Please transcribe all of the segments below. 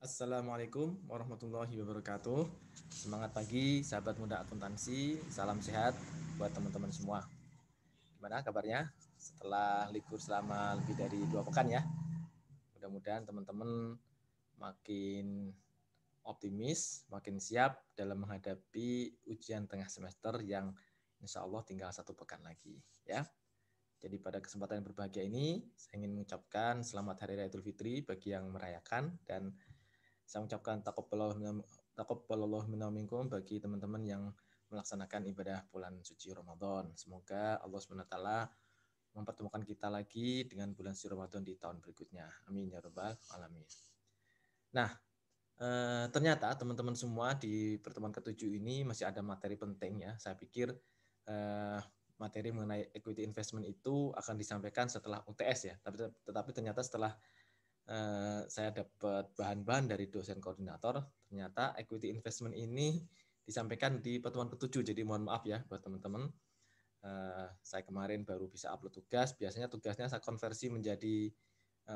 Assalamualaikum warahmatullahi wabarakatuh. Semangat pagi, sahabat muda akuntansi. Salam sehat buat teman-teman semua. Gimana kabarnya? Setelah libur selama lebih dari 2 pekan ya. Mudah-mudahan teman-teman makin optimis, makin siap dalam menghadapi ujian tengah semester yang insya Allah tinggal 1 pekan lagi ya. Jadi pada kesempatan yang berbahagia ini, saya ingin mengucapkan selamat Hari Raya Idul Fitri bagi yang merayakan, dan saya mengucapkan taqabbalallahu minna minkum bagi teman-teman yang melaksanakan ibadah bulan suci Ramadan. Semoga Allah SWT mempertemukan kita lagi dengan bulan suci Ramadan di tahun berikutnya. Amin ya rabbal alamin. Nah, ternyata teman-teman semua di pertemuan ke-7 ini masih ada materi penting ya. Saya pikir materi mengenai equity investment itu akan disampaikan setelah UTS ya. Tetapi ternyata setelah saya dapat bahan-bahan dari dosen koordinator, ternyata equity investment ini disampaikan di pertemuan ke-7. Jadi mohon maaf ya buat teman-teman. Saya kemarin baru bisa upload tugas. Biasanya tugasnya saya konversi menjadi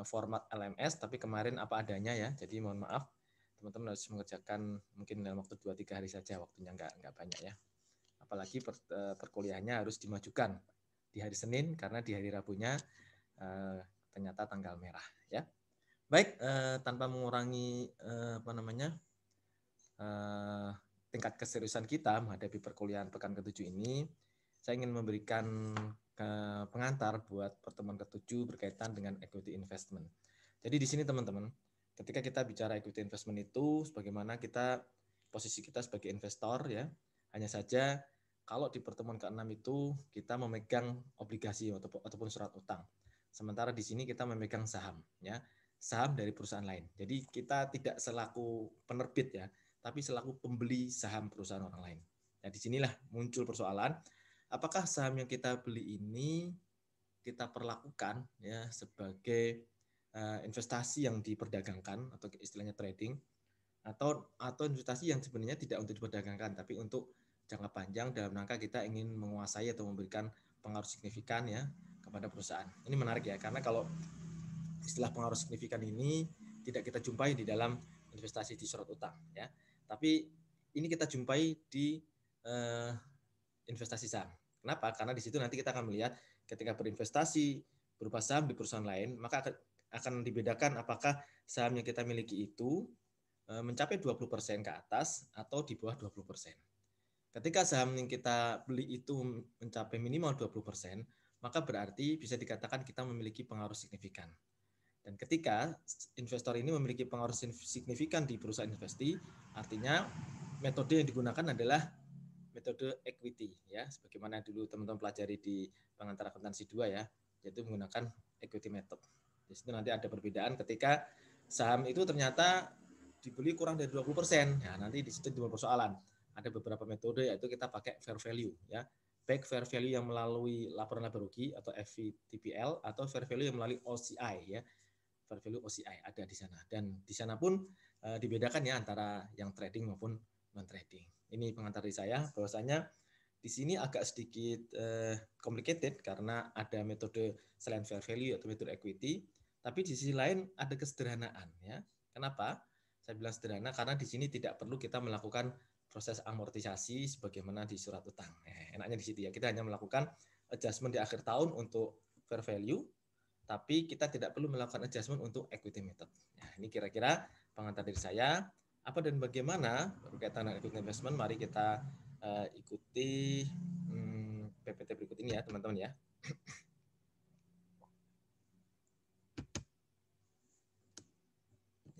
format LMS, tapi kemarin apa adanya ya. Jadi mohon maaf, teman-teman harus mengerjakan mungkin dalam waktu 2-3 hari saja, waktunya nggak banyak ya. Apalagi perkuliahannya harus dimajukan di hari Senin karena di hari Rabunya ternyata tanggal merah ya. Baik, tanpa mengurangi tingkat keseriusan kita menghadapi perkuliahan pekan ke-7 ini, saya ingin memberikan pengantar buat pertemuan ke-7 berkaitan dengan equity investment. Jadi di sini teman-teman, ketika kita bicara equity investment itu, sebagaimana posisi kita sebagai investor ya, hanya saja kalau di pertemuan ke-6 itu kita memegang obligasi ataupun surat utang. Sementara di sini kita memegang saham ya, saham dari perusahaan lain. Jadi kita tidak selaku penerbit ya, tapi selaku pembeli saham perusahaan orang lain. Nah, disinilah muncul persoalan, apakah saham yang kita beli ini kita perlakukan ya sebagai investasi yang diperdagangkan atau istilahnya trading, atau investasi yang sebenarnya tidak untuk diperdagangkan tapi untuk jangka panjang dalam rangka kita ingin menguasai atau memberikan pengaruh signifikan ya kepada perusahaan. Ini menarik ya, karena kalau istilah pengaruh signifikan ini tidak kita jumpai di dalam investasi di surat utang ya, tapi ini kita jumpai di investasi saham. Kenapa? Karena di situ nanti kita akan melihat ketika berinvestasi berupa saham di perusahaan lain, maka akan dibedakan apakah saham yang kita miliki itu mencapai 20% ke atas atau di bawah 20%. Ketika saham yang kita beli itu mencapai minimal 20%, maka berarti bisa dikatakan kita memiliki pengaruh signifikan. Dan ketika investor ini memiliki pengaruh signifikan di perusahaan investasi, artinya metode yang digunakan adalah metode equity ya, sebagaimana dulu teman-teman pelajari di pengantar akuntansi 2 ya, yaitu menggunakan equity method. Di situ nanti ada perbedaan ketika saham itu ternyata dibeli kurang dari 20%. Ya, nanti di situ timbul persoalan. Ada beberapa metode, yaitu kita pakai fair value ya. Baik fair value yang melalui laporan laba rugi atau FVTPL, atau fair value yang melalui OCI ya. Fair value OCI ada di sana. Dan di sana pun dibedakan ya antara yang trading maupun non trading. Ini pengantar dari saya bahwasanya di sini agak sedikit complicated karena ada metode selain fair value atau metode equity, tapi di sisi lain ada kesederhanaan ya. Kenapa? Saya bilang sederhana karena di sini tidak perlu kita melakukan proses amortisasi sebagaimana di surat utang. Enaknya di situ ya, kita hanya melakukan adjustment di akhir tahun untuk fair value, tapi kita tidak perlu melakukan adjustment untuk equity method. Nah, ini kira-kira pengantar dari saya. Apa dan bagaimana berkaitan dengan equity investment? Mari kita ikuti PPT berikut ini ya, teman-teman ya.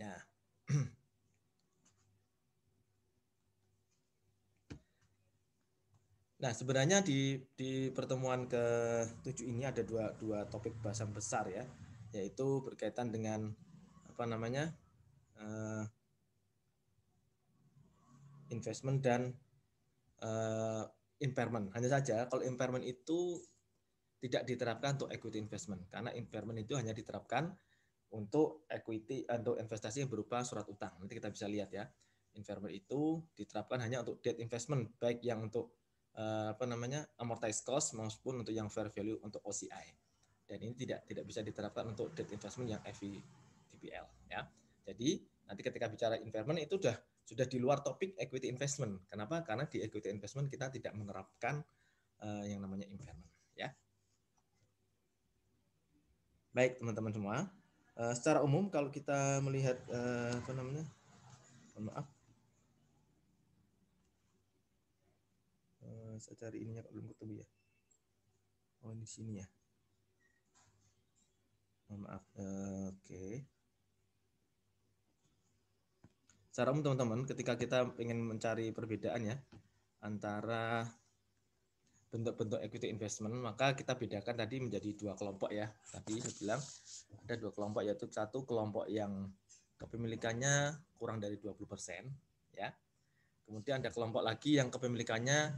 Ya. Nah, sebenarnya di pertemuan ke-7 ini ada dua topik bahasan besar ya, yaitu berkaitan dengan investment dan impairment. Hanya saja kalau impairment itu tidak diterapkan untuk equity investment, karena impairment itu hanya diterapkan untuk equity atau investasi yang berupa surat utang. Nanti kita bisa lihat ya, impairment itu diterapkan hanya untuk debt investment, baik yang untuk amortized cost maupun untuk yang fair value untuk OCI. Dan ini tidak bisa diterapkan untuk debt investment yang FVTPL ya. Jadi Nanti ketika bicara impairment itu sudah di luar topik equity investment. Kenapa? Karena di equity investment kita tidak menerapkan yang namanya impairment, ya. Baik, teman-teman semua. Secara umum kalau kita melihat apa namanya? Maaf. Saya cari ininya belum ketemu ya. Oh, di sini ya. Maaf. Oke. Secara umum teman-teman, ketika kita ingin mencari perbedaan ya antara bentuk-bentuk equity investment, maka kita bedakan tadi menjadi dua kelompok ya. Tadi saya bilang ada dua kelompok, yaitu satu kelompok yang kepemilikannya kurang dari 20% ya. Kemudian ada kelompok lagi yang kepemilikannya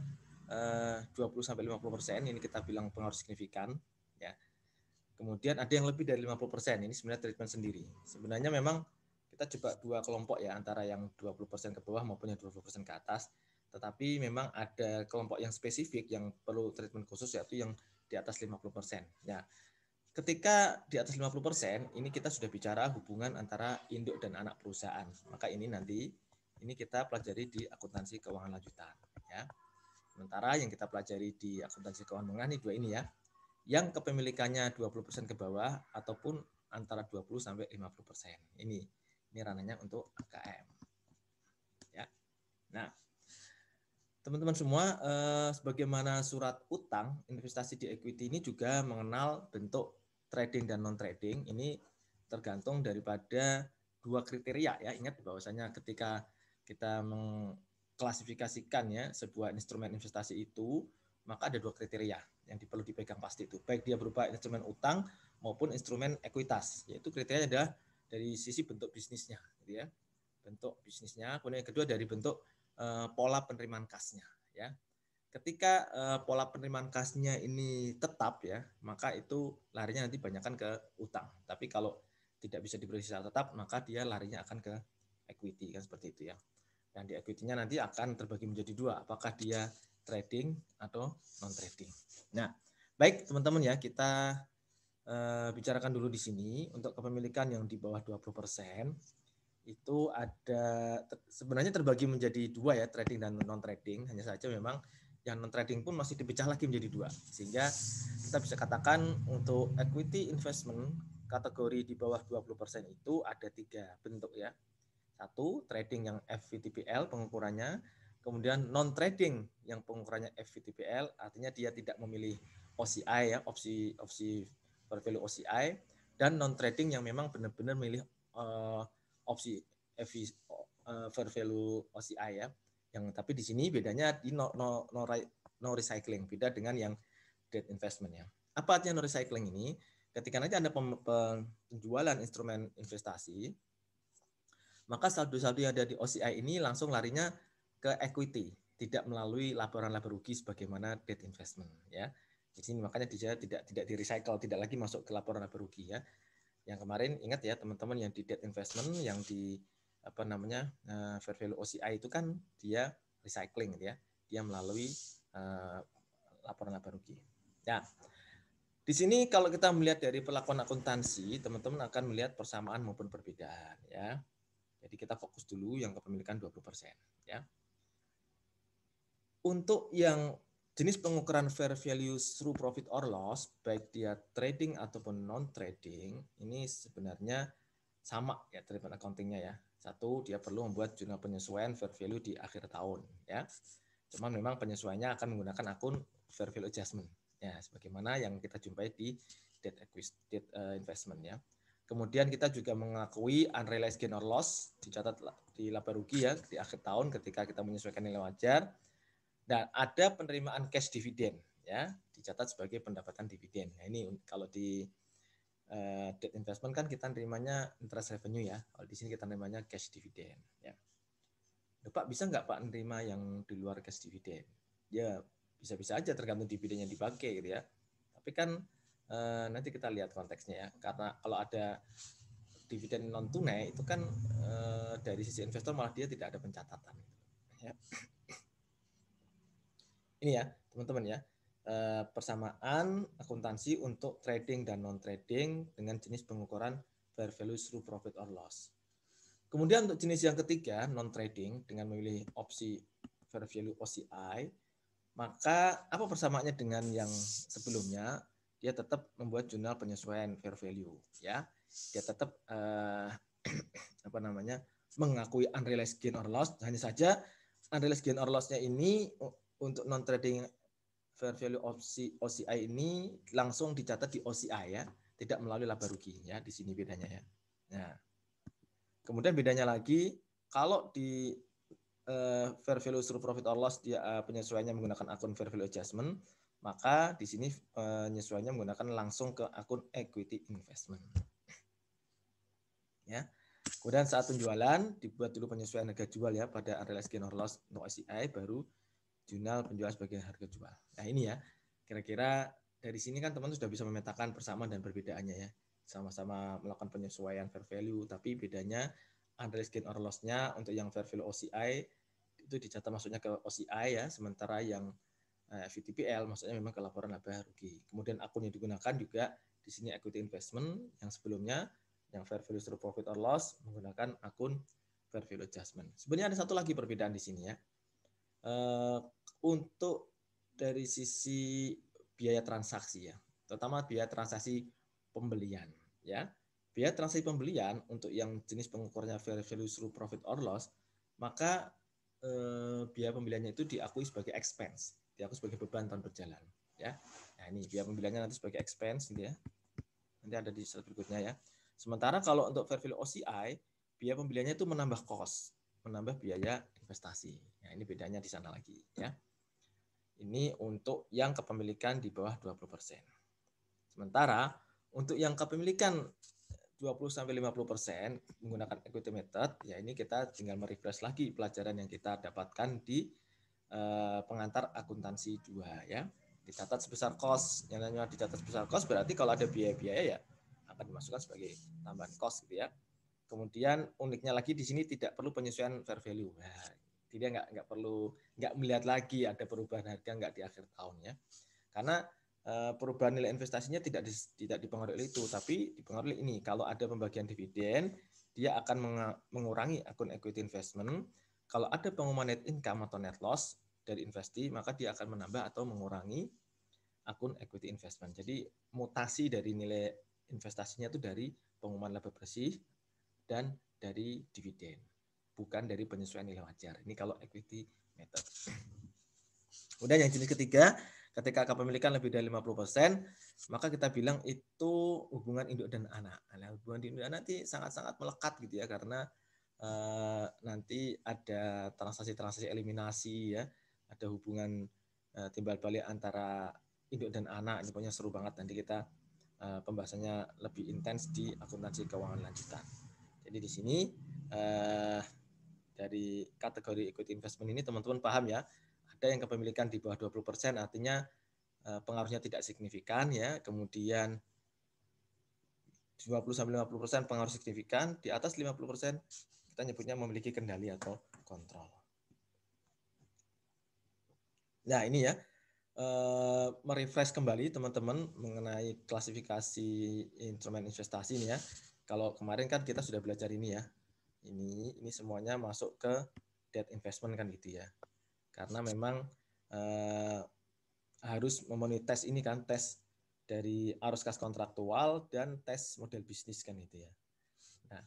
20-50%, ini kita bilang pengaruh signifikan ya. Kemudian ada yang lebih dari 50%, ini sebenarnya treatment sendiri. Sebenarnya memang kita coba dua kelompok ya, antara yang 20% ke bawah maupun yang 20% ke atas. Tetapi memang ada kelompok yang spesifik yang perlu treatment khusus, yaitu yang di atas 50%. Ya, ketika di atas 50%, ini kita sudah bicara hubungan antara induk dan anak perusahaan. Maka ini nanti ini kita pelajari di akuntansi keuangan lanjutan ya. Sementara yang kita pelajari di akuntansi keuangan menengah ini dua ini ya. Yang kepemilikannya 20% ke bawah ataupun antara 20 sampai 50%. Ini ranahnya untuk AKM. Ya. Nah, teman-teman semua, sebagaimana surat utang investasi di equity ini juga mengenal bentuk trading dan non trading. Ini tergantung daripada dua kriteria ya. Ingat bahwasanya ketika kita mengklasifikasikan ya sebuah instrumen investasi itu, maka ada dua kriteria yang perlu dipegang pasti itu. Baik dia berupa instrumen utang maupun instrumen ekuitas. Yaitu kriterianya adalah dari sisi bentuk bisnisnya, gitu ya. Bentuk bisnisnya. Kemudian yang kedua dari bentuk pola penerimaan kasnya ya. Ketika pola penerimaan kasnya ini tetap ya, maka itu larinya nanti banyakkan ke utang. Tapi kalau tidak bisa diberi secara tetap, maka dia larinya akan ke equity kan, seperti itu ya. Dan di equity-nya nanti akan terbagi menjadi dua, apakah dia trading atau non trading. Nah, baik teman-teman ya, kita bicarakan dulu di sini untuk kepemilikan yang di bawah 20%. Itu ada sebenarnya terbagi menjadi dua ya, trading dan non trading. Hanya saja memang yang non trading pun masih dipecah lagi menjadi dua, sehingga kita bisa katakan untuk equity investment kategori di bawah 20% itu ada tiga bentuk ya. Satu, trading yang FVTPL pengukurannya, kemudian non trading yang pengukurannya FVTPL, artinya dia tidak memilih OCI ya, opsi fair value OCI, dan non trading yang memang benar-benar memilih opsi fair value OCI ya. Yang tapi di sini bedanya di no recycling, beda dengan yang debt investment ya. Apa artinya no recycling ini? Ketika nanti Anda penjualan instrumen investasi, maka saldo-saldo yang ada di OCI ini langsung larinya ke equity, tidak melalui laporan laba rugi sebagaimana debt investment ya. Di sini makanya dia tidak di recycle, tidak lagi masuk ke laporan laba rugi ya. Yang kemarin ingat ya teman-teman, yang di debt investment, yang di apa namanya fair value OCI itu kan dia recycling gitu ya, dia melalui laporan laba rugi. Ya, di sini kalau kita melihat dari perlakuan akuntansi, teman-teman akan melihat persamaan maupun perbedaan ya. Jadi kita fokus dulu yang kepemilikan 20% ya. Untuk yang jenis pengukuran fair value through profit or loss, baik dia trading ataupun non trading, ini sebenarnya sama ya treatment accountingnya ya. Satu, dia perlu membuat jurnal penyesuaian fair value di akhir tahun ya. Cuman memang penyesuaiannya akan menggunakan akun fair value adjustment ya, sebagaimana yang kita jumpai di debt investment ya. Kemudian kita juga mengakui unrealized gain or loss dicatat di laba rugi ya di akhir tahun ketika kita menyesuaikan nilai wajar. Dan ada penerimaan cash dividend ya, dicatat sebagai pendapatan dividen. Nah, ini kalau di debt investment kan kita nerimanya interest revenue ya. Kalau di sini kita nerimanya cash dividend ya. Pak, bisa nggak Pak nerima yang di luar cash dividend? Ya, bisa-bisa aja tergantung dividen yang dipakai gitu ya. Tapi kan nanti kita lihat konteksnya ya. Karena kalau ada dividen non tunai itu kan dari sisi investor malah dia tidak ada pencatatan. Ya. Ini ya teman-teman ya, persamaan akuntansi untuk trading dan non trading dengan jenis pengukuran fair value through profit or loss. Kemudian untuk jenis yang ketiga, non trading dengan memilih opsi fair value OCI, maka apa persamaannya dengan yang sebelumnya? Dia tetap membuat jurnal penyesuaian fair value, ya. Dia tetap apa namanya, mengakui unrealized gain or loss. Hanya saja unrealized gain or loss-nya ini untuk non trading fair value opsi OCI ini langsung dicatat di OCI, ya, tidak melalui laba rugi, ya. Di sini bedanya, ya. Nah, kemudian bedanya lagi kalau di fair value through profit or loss dia penyesuaiannya menggunakan akun fair value adjustment, maka di sini penyesuaiannya menggunakan langsung ke akun equity investment. Ya. Kemudian saat penjualan dibuat dulu penyesuaian harga jual, ya, pada unrealized gain or loss untuk OCI, baru jurnal penjual sebagai harga jual. Nah, ini, ya, kira-kira dari sini kan teman-teman sudah bisa memetakan persamaan dan perbedaannya, ya. Sama-sama melakukan penyesuaian fair value, tapi bedanya unrealized gain or loss-nya untuk yang fair value OCI itu dicatat masuknya ke OCI, ya, sementara yang VTPL maksudnya memang ke laporan laba rugi. Kemudian akun yang digunakan juga di sini equity investment, yang sebelumnya yang fair value through profit or loss menggunakan akun fair value adjustment. Sebenarnya ada satu lagi perbedaan di sini, ya. Untuk dari sisi biaya transaksi, ya, terutama biaya transaksi pembelian, ya. Biaya transaksi pembelian untuk yang jenis pengukurnya fair value through profit or loss, maka biaya pembeliannya itu diakui sebagai expense, diakui sebagai beban tahun berjalan, ya. Nah, ini biaya pembeliannya nanti sebagai expense, gitu, ya. Nanti ada di slide berikutnya, ya. Sementara kalau untuk fair value OCI, biaya pembeliannya itu menambah cost, menambah biaya investasi. Nah, ini bedanya di sana lagi, ya. Ini untuk yang kepemilikan di bawah 20%. Sementara untuk yang kepemilikan 20-50% menggunakan equity method, ya ini kita tinggal merefresh lagi pelajaran yang kita dapatkan di pengantar akuntansi 2, ya. Dicatat sebesar cost, yang namanya dicatat sebesar cost berarti kalau ada biaya-biaya, ya, akan dimasukkan sebagai tambahan cost, gitu, ya. Kemudian uniknya lagi di sini tidak perlu penyesuaian fair value. Nah, dia nggak perlu, nggak melihat lagi ada perubahan harga nggak di akhir tahun, ya. Karena perubahan nilai investasinya tidak dipengaruhi oleh itu, tapi dipengaruhi ini. Kalau ada pembagian dividen, dia akan mengurangi akun equity investment. Kalau ada pengumuman net income atau net loss dari investasi, maka dia akan menambah atau mengurangi akun equity investment. Jadi mutasi dari nilai investasinya itu dari pengumuman laba bersih dan dari dividen, bukan dari penyesuaian nilai wajar. Ini kalau equity method. Kemudian yang jenis ketiga, ketika kepemilikan lebih dari 50%, maka kita bilang itu hubungan induk dan anak. Nah, hubungan induk dan anak nanti sangat-sangat melekat, gitu, ya, karena nanti ada transaksi-transaksi eliminasi, ya, ada hubungan timbal balik antara induk dan anak. Ini pokoknya seru banget, nanti kita pembahasannya lebih intens di akuntansi keuangan lanjutan. Jadi di sini dari kategori equity investment ini teman-teman paham, ya, ada yang kepemilikan di bawah 20%, artinya pengaruhnya tidak signifikan, ya. Kemudian 20-50% pengaruh signifikan, di atas 50% kita nyebutnya memiliki kendali atau kontrol. Nah, ini, ya, merefresh kembali teman-teman mengenai klasifikasi instrumen investasi ini, ya. Kalau kemarin kan kita sudah belajar ini, ya. Ini semuanya masuk ke debt investment kan, gitu, ya. Karena memang harus memenuhi tes ini kan, tes dari arus kas kontraktual dan tes model bisnis kan, itu, ya. Nah,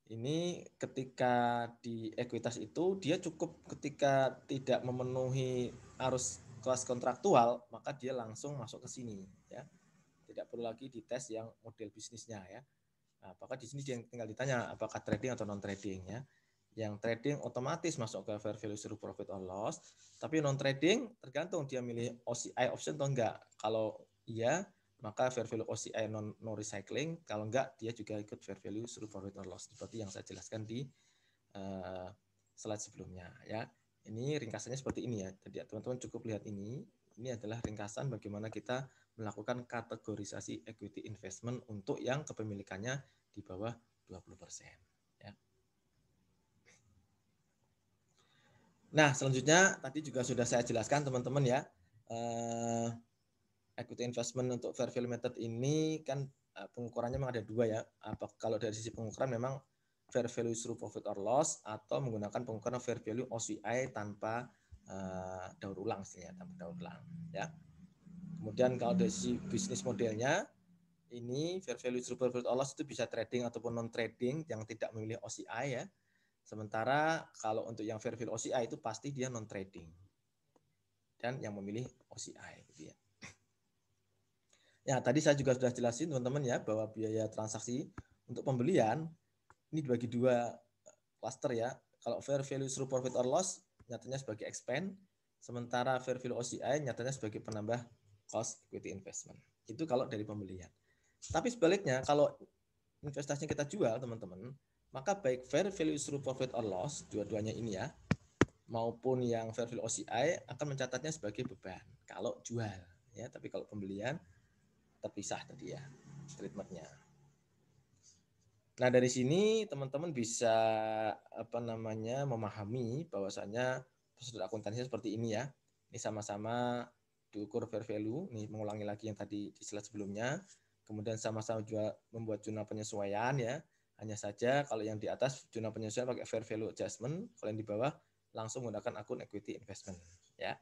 ini ketika di ekuitas itu dia cukup ketika tidak memenuhi arus kas kontraktual, maka dia langsung masuk ke sini, ya. Tidak perlu lagi dites yang model bisnisnya, ya. Nah, apakah di sini dia tinggal ditanya apakah trading atau non trading, ya. Yang trading otomatis masuk ke fair value through profit or loss, tapi non trading tergantung dia milih OCI option atau enggak. Kalau iya, maka fair value OCI no recycling, kalau enggak dia juga ikut fair value through profit or loss seperti yang saya jelaskan di slide sebelumnya, ya. Ini ringkasannya seperti ini, ya. Jadi teman-teman cukup lihat ini. Ini adalah ringkasan bagaimana kita melakukan kategorisasi equity investment untuk yang kepemilikannya di bawah 20%, ya. Nah, selanjutnya tadi juga sudah saya jelaskan teman-teman, ya. Equity investment untuk fair value method ini kan pengukurannya memang ada dua, ya. Kalau dari sisi pengukuran memang fair value through profit or loss, atau menggunakan pengukuran fair value OCI tanpa daur ulang istilahnya, tanpa daur ulang ya. Kemudian kalau dari sisi bisnis modelnya, ini fair value through profit or loss itu bisa trading ataupun non trading yang tidak memilih OCI ya. Sementara kalau untuk yang fair value OCI itu pasti dia non trading dan yang memilih OCI gitu ya. Ya, tadi saya juga sudah jelasin teman-teman ya bahwa biaya transaksi untuk pembelian ini dibagi dua cluster ya. Kalau fair value through profit or loss nyatanya sebagai expense, sementara fair value OCI nyatanya sebagai penambah cost equity investment. Itu kalau dari pembelian. Tapi sebaliknya kalau investasinya kita jual teman-teman, maka baik fair value through profit or loss, dua-duanya ini ya, maupun yang fair value OCI akan mencatatnya sebagai beban kalau jual ya. Tapi kalau pembelian terpisah tadi ya treatmentnya. Nah dari sini teman-teman bisa memahami bahwasanya prosedur akuntansi seperti ini ya. Ini sama-sama diukur fair value. Ini mengulangi lagi yang tadi di slide sebelumnya. Kemudian sama-sama juga membuat jurnal penyesuaian ya. Hanya saja kalau yang di atas jurnal penyesuaian pakai fair value adjustment, kalau yang di bawah langsung menggunakan akun equity investment ya.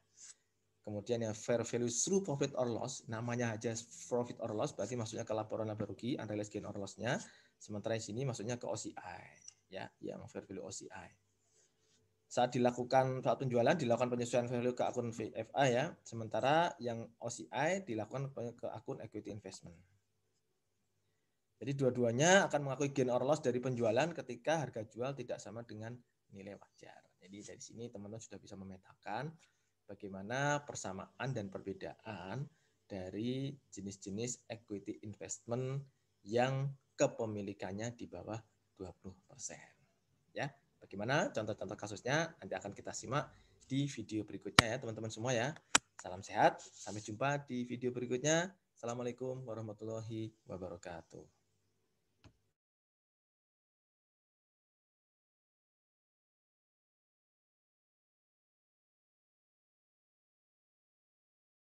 Kemudian yang fair value through profit or loss, namanya aja profit or loss, berarti maksudnya ke laporan laba rugi, unrealized gain or loss-nya. Sementara di sini maksudnya ke OCI, ya, yang fair value OCI. Saat penjualan dilakukan penyesuaian value ke akun VFA ya, sementara yang OCI dilakukan ke akun equity investment. Jadi dua-duanya akan mengakui gain or loss dari penjualan ketika harga jual tidak sama dengan nilai wajar. Jadi dari sini teman-teman sudah bisa memetakan bagaimana persamaan dan perbedaan dari jenis-jenis equity investment yang kepemilikannya di bawah 20%. Ya, bagaimana contoh-contoh kasusnya nanti akan kita simak di video berikutnya ya teman-teman semua ya. Salam sehat, sampai jumpa di video berikutnya. Assalamualaikum warahmatullahi wabarakatuh.